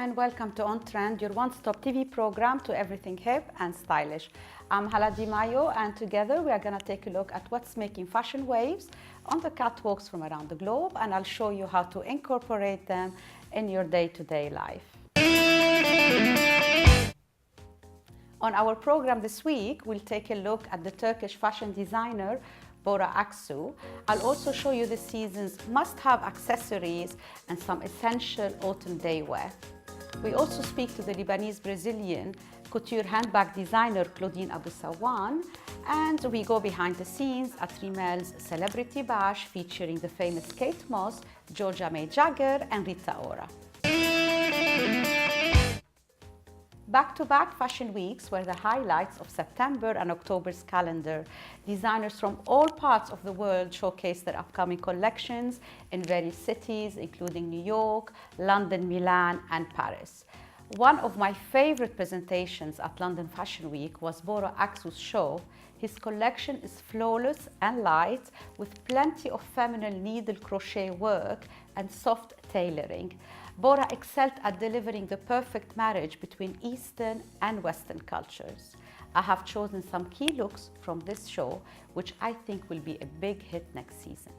and welcome to On Trend, your one-stop TV program to everything hip and stylish. I'm Hala Di Maio, and together we are going to take a look at what's making fashion waves on the catwalks from around the globe, and I'll show you how to incorporate them in your day-to-day life. On our program this week, we'll take a look at the Turkish fashion designer Bora Aksu. I'll also show you the season's must-have accessories and some essential autumn day wear. We also speak to the Lebanese Brazilian couture handbag designer Claudine Abou Sawan, and we go behind the scenes at Rimmel's Celebrity Bash featuring the famous Kate Moss, Georgia May Jagger and Rita Ora. Back-to-back fashion weeks were the highlights of September and October's calendar. Designers from all parts of the world showcased their upcoming collections in various cities, including New York, London, Milan, and Paris. One of my favorite presentations at London Fashion Week was Bora Aksu's show. His collection is flawless and light, with plenty of feminine needle crochet work and soft tailoring. Bora excelled at delivering the perfect marriage between Eastern and Western cultures. I have chosen some key looks from this show, which I think will be a big hit next season.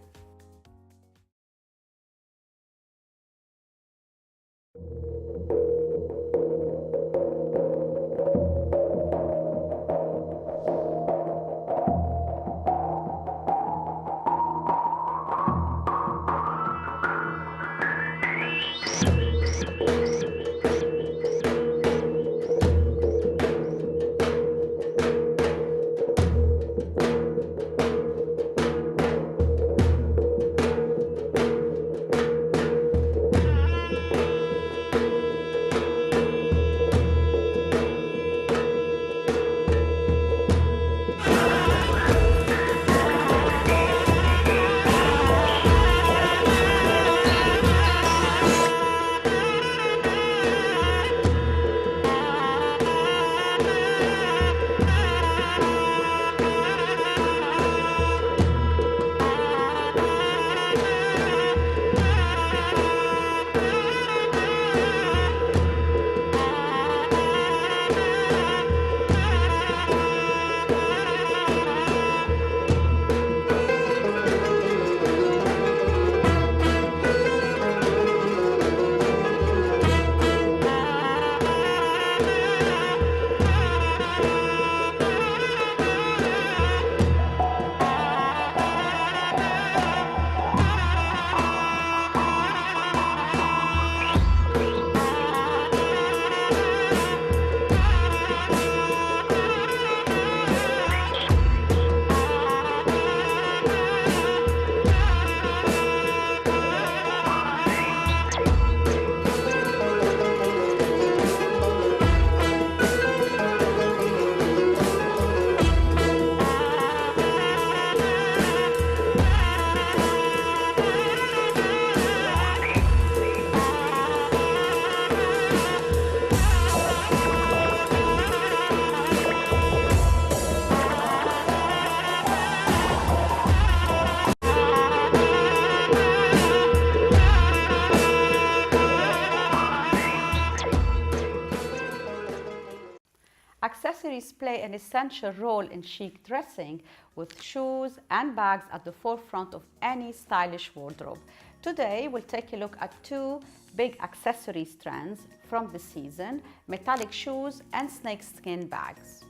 Accessories play an essential role in chic dressing, with shoes and bags at the forefront of any stylish wardrobe. Today, we'll take a look at two big accessories trends from the season: metallic shoes and snakeskin bags.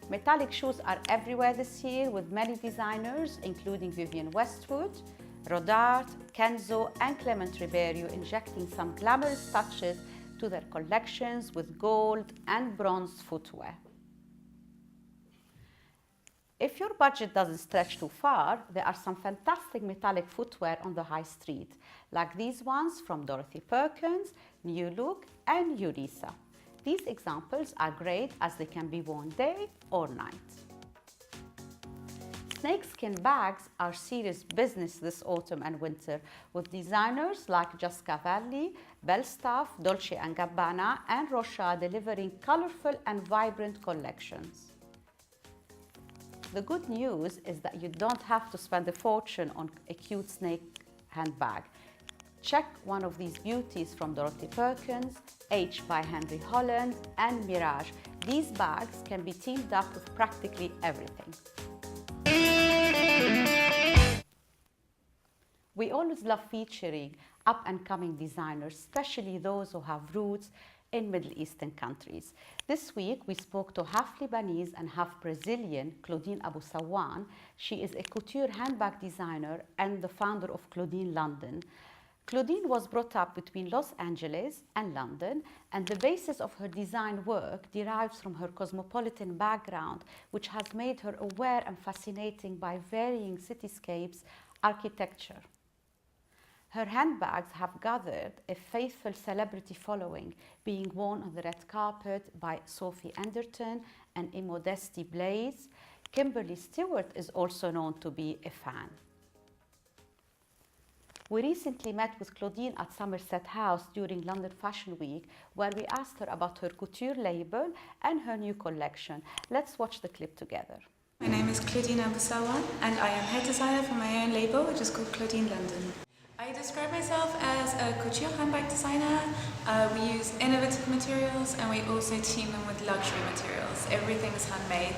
Metallic shoes are everywhere this year, with many designers, including Vivienne Westwood, Rodarte, Kenzo, and Clement Ribeiro, injecting some glamorous touches to their collections with gold and bronze footwear. If your budget doesn't stretch too far, there are some fantastic metallic footwear on the high street, like these ones from Dorothy Perkins, New Look, and Rita. These examples are great as they can be worn day or night. Snakeskin bags are serious business this autumn and winter, with designers like Jessica Valli, Belstaff, Dolce & Gabbana, and Rocha delivering colorful and vibrant collections. The good news is that you don't have to spend a fortune on a cute snake handbag. Check one of these beauties from Dorothy Perkins, H by Henry Holland, and Mirage. These bags can be teamed up with practically everything. We always love featuring up-and-coming designers, especially those who have roots in Middle Eastern countries. This week, we spoke to half Lebanese and half Brazilian Claudine Abou Sawan. She is a couture handbag designer and the founder of Claudine London. Claudine was brought up between Los Angeles and London, and the basis of her design work derives from her cosmopolitan background, which has made her aware and fascinating by varying cityscapes, architecture. Her handbags have gathered a faithful celebrity following, being worn on the red carpet by Sophie Anderton and Immodesty Blaze. Kimberly Stewart is also known to be a fan. We recently met with Claudine at Somerset House during London Fashion Week, where we asked her about her couture label and her new collection. Let's watch the clip together. My name is Claudine Abou Sawan, and I am head designer for my own label, which is called Claudine London. I describe myself as a couture handbag designer. We use innovative materials and we also team them with luxury materials. Everything is handmade.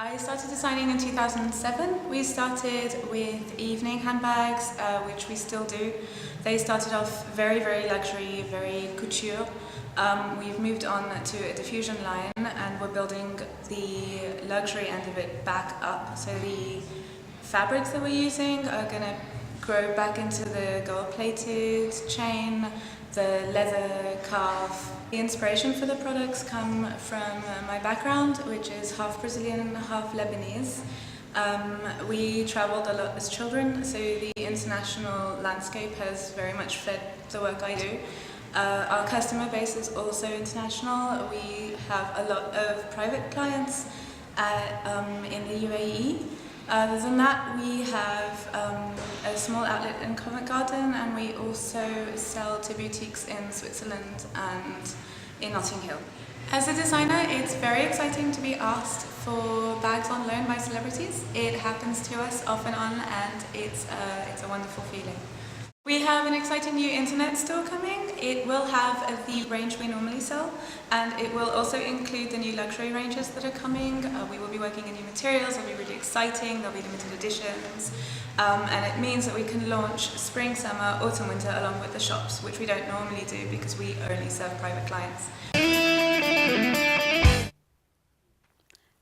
I started designing in 2007. We started with evening handbags, which we still do. They started off very, very luxury, very couture. We've moved on to a diffusion line and we're building the luxury end of it back up. So the fabrics that we're using are going to grow back into the gold-plated chain, the leather calf. The inspiration for the products come from my background, which is half Brazilian, half Lebanese. We traveled a lot as children, so the international landscape has very much fed the work I do. Our customer base is also international. We have a lot of private clients in the UAE. Other than that, we have a small outlet in Covent Garden, and we also sell to boutiques in Switzerland and in Notting Hill. As a designer, it's very exciting to be asked for bags on loan by celebrities. It happens to us off and on, and it's a wonderful feeling. We have an exciting new internet store coming. It will have the range we normally sell, and it will also include the new luxury ranges that are coming. We will be working in new materials. It'll be really exciting. There'll be limited editions, and it means that we can launch spring, summer, autumn, winter along with the shops, which we don't normally do because we only serve private clients.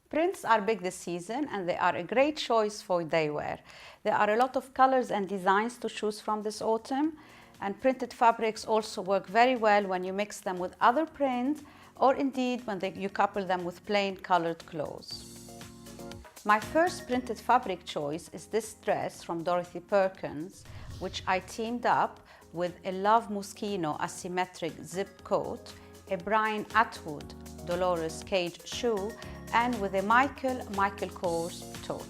Prints are big this season and they are a great choice for daywear. There are a lot of colors and designs to choose from this autumn, and printed fabrics also work very well when you mix them with other prints or indeed when you couple them with plain colored clothes. My first printed fabric choice is this dress from Dorothy Perkins, which I teamed up with a Love Moschino asymmetric zip coat, a Brian Atwood Dolores Cage shoe, and with a Michael Kors tote.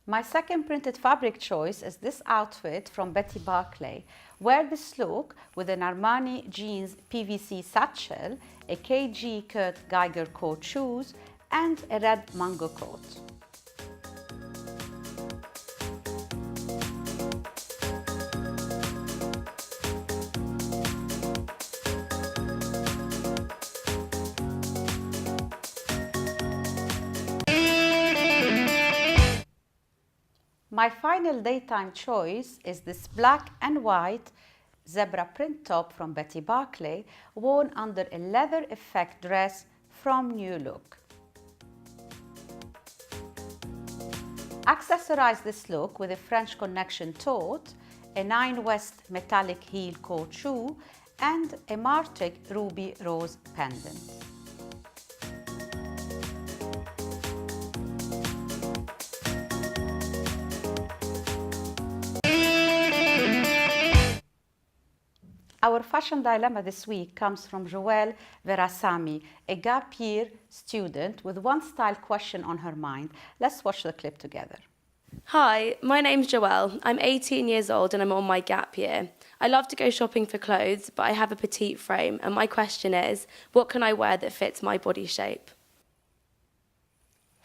My second printed fabric choice is this outfit from Betty Barclay. Wear this look with an Armani jeans PVC satchel, a KG Kurt Geiger coat shoes, and a red mango coat. My final daytime choice is this black and white zebra print top from Betty Barclay, worn under a leather effect dress from New Look. Accessorize this look with a French Connection tote, a 9 West metallic heel coat shoe, and a Martek ruby rose pendant. Our fashion dilemma this week comes from Joelle Verasamy, a gap year student with one style question on her mind. Let's watch the clip together. Hi, my name's Joelle. I'm 18 years old and I'm on my gap year. I love to go shopping for clothes, but I have a petite frame, and my question is, what can I wear that fits my body shape?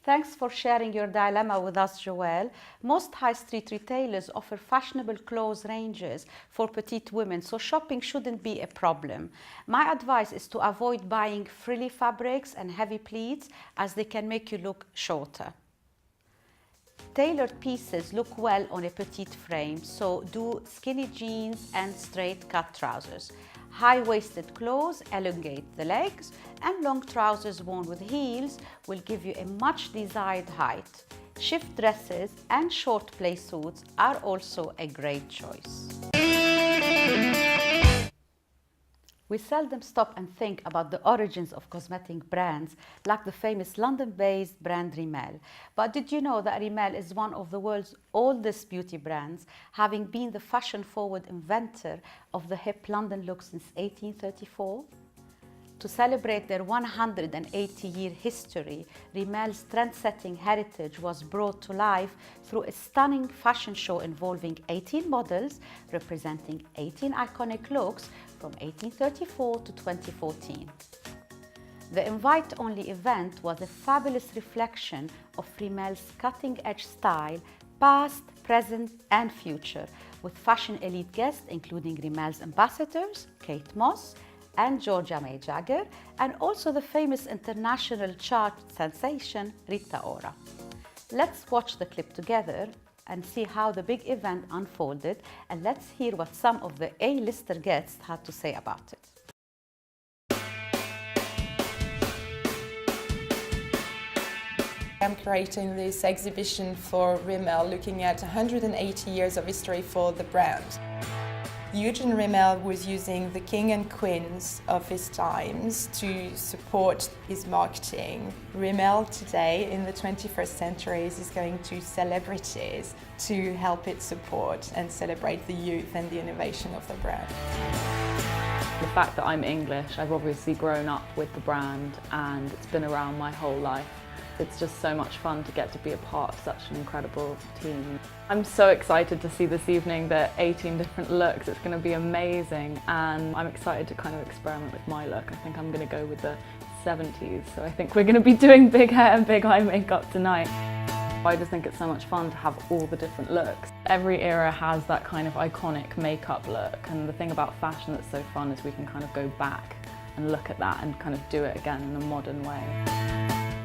Thanks for sharing your dilemma with us, Joelle. Most high street retailers offer fashionable clothes ranges for petite women, so shopping shouldn't be a problem. My advice is to avoid buying frilly fabrics and heavy pleats, as they can make you look shorter. Tailored pieces look well on a petite frame, so do skinny jeans and straight cut trousers. High-waisted clothes elongate the legs, and long trousers worn with heels will give you a much desired height. Shift dresses and short play suits are also a great choice. We seldom stop and think about the origins of cosmetic brands, like the famous London-based brand Rimmel. But did you know that Rimmel is one of the world's oldest beauty brands, having been the fashion-forward inventor of the hip London look since 1834? To celebrate their 180-year history, Rimmel's trend-setting heritage was brought to life through a stunning fashion show involving 18 models representing 18 iconic looks from 1834 to 2014. The invite-only event was a fabulous reflection of Rimmel's cutting-edge style, past, present and future, with fashion elite guests including Rimmel's ambassadors, Kate Moss, and Georgia May Jagger, and also the famous international chart sensation Rita. Let's watch the clip together and see how the big event unfolded, and let's hear what some of the A-lister guests had to say about it. I'm creating this exhibition for Rimmel, looking at 180 years of history for the brand. Eugene Rimmel was using the king and queens of his times to support his marketing. Rimmel today, in the 21st century, is going to celebrities to help it support and celebrate the youth and the innovation of the brand. The fact that I'm English, I've obviously grown up with the brand and it's been around my whole life. It's just so much fun to get to be a part of such an incredible team. I'm so excited to see this evening the 18 different looks. It's going to be amazing, and I'm excited to kind of experiment with my look. I think I'm going to go with the 70s, so I think we're going to be doing big hair and big eye makeup tonight. I just think it's so much fun to have all the different looks. Every era has that kind of iconic makeup look, and the thing about fashion that's so fun is we can kind of go back and look at that and kind of do it again in a modern way.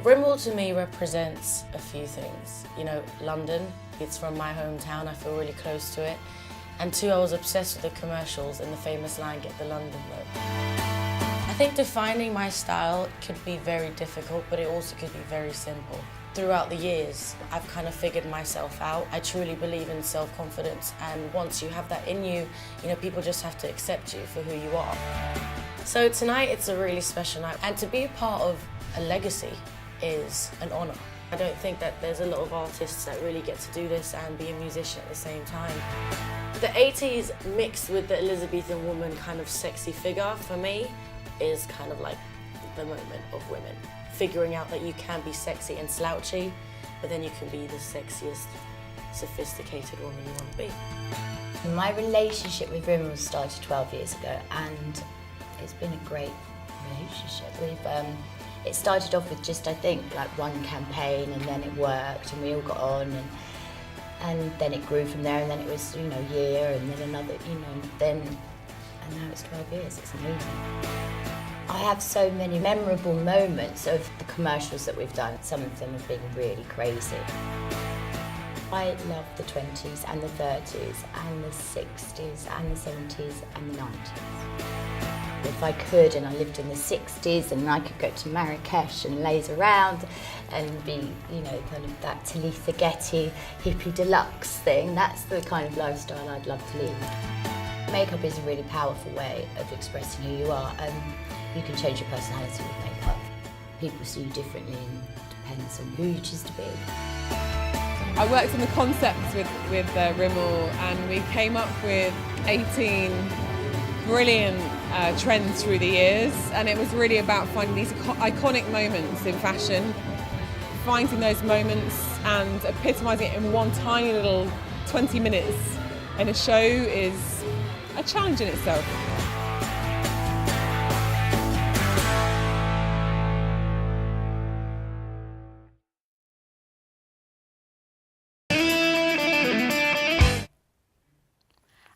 Rimmel to me represents a few things. You know, London, it's from my hometown, I feel really close to it. And two, I was obsessed with the commercials and the famous line, "Get the London look." I think defining my style could be very difficult, but it also could be very simple. Throughout the years, I've kind of figured myself out. I truly believe in self-confidence, and once you have that in you, people just have to accept you for who you are. So tonight, it's a really special night, and to be a part of a legacy is an honour. I don't think that there's a lot of artists that really get to do this and be a musician at the same time. The 80s mixed with the Elizabethan woman kind of sexy figure for me is kind of like the moment of women. Figuring out that you can be sexy and slouchy, but then you can be the sexiest, sophisticated woman you want to be. My relationship with Rimmel started 12 years ago, and it's been a great relationship. It started off with just, I think, like one campaign, and then it worked and we all got on, and then it grew from there, and then it was, a year, and then another, and now it's 12 years. It's amazing. I have so many memorable moments of the commercials that we've done. Some of them have been really crazy. I love the 20s and the 30s and the 60s and the 70s and the 90s. If I could, and I lived in the 60s, and I could go to Marrakesh and laze around and be, kind of that Talitha Getty hippie deluxe thing, that's the kind of lifestyle I'd love to lead. Makeup is a really powerful way of expressing who you are, and you can change your personality with makeup. People see you differently, and it depends on who you choose to be. I worked on the concepts with Rimmel, and we came up with 18 brilliant trends through the years, and it was really about finding these iconic moments in fashion, finding those moments and epitomising it in one tiny little 20 minutes in a show is a challenge in itself.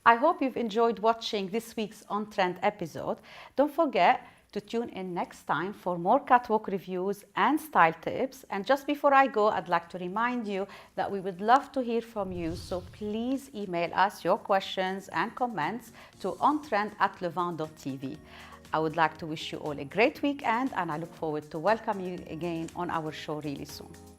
I hope you've enjoyed watching this week's On Trend episode. Don't forget to tune in next time for more catwalk reviews and style tips. And just before I go, I'd like to remind you that we would love to hear from you. So please email us your questions and comments to ontrend@levant.tv. I would like to wish you all a great weekend, and I look forward to welcoming you again on our show really soon.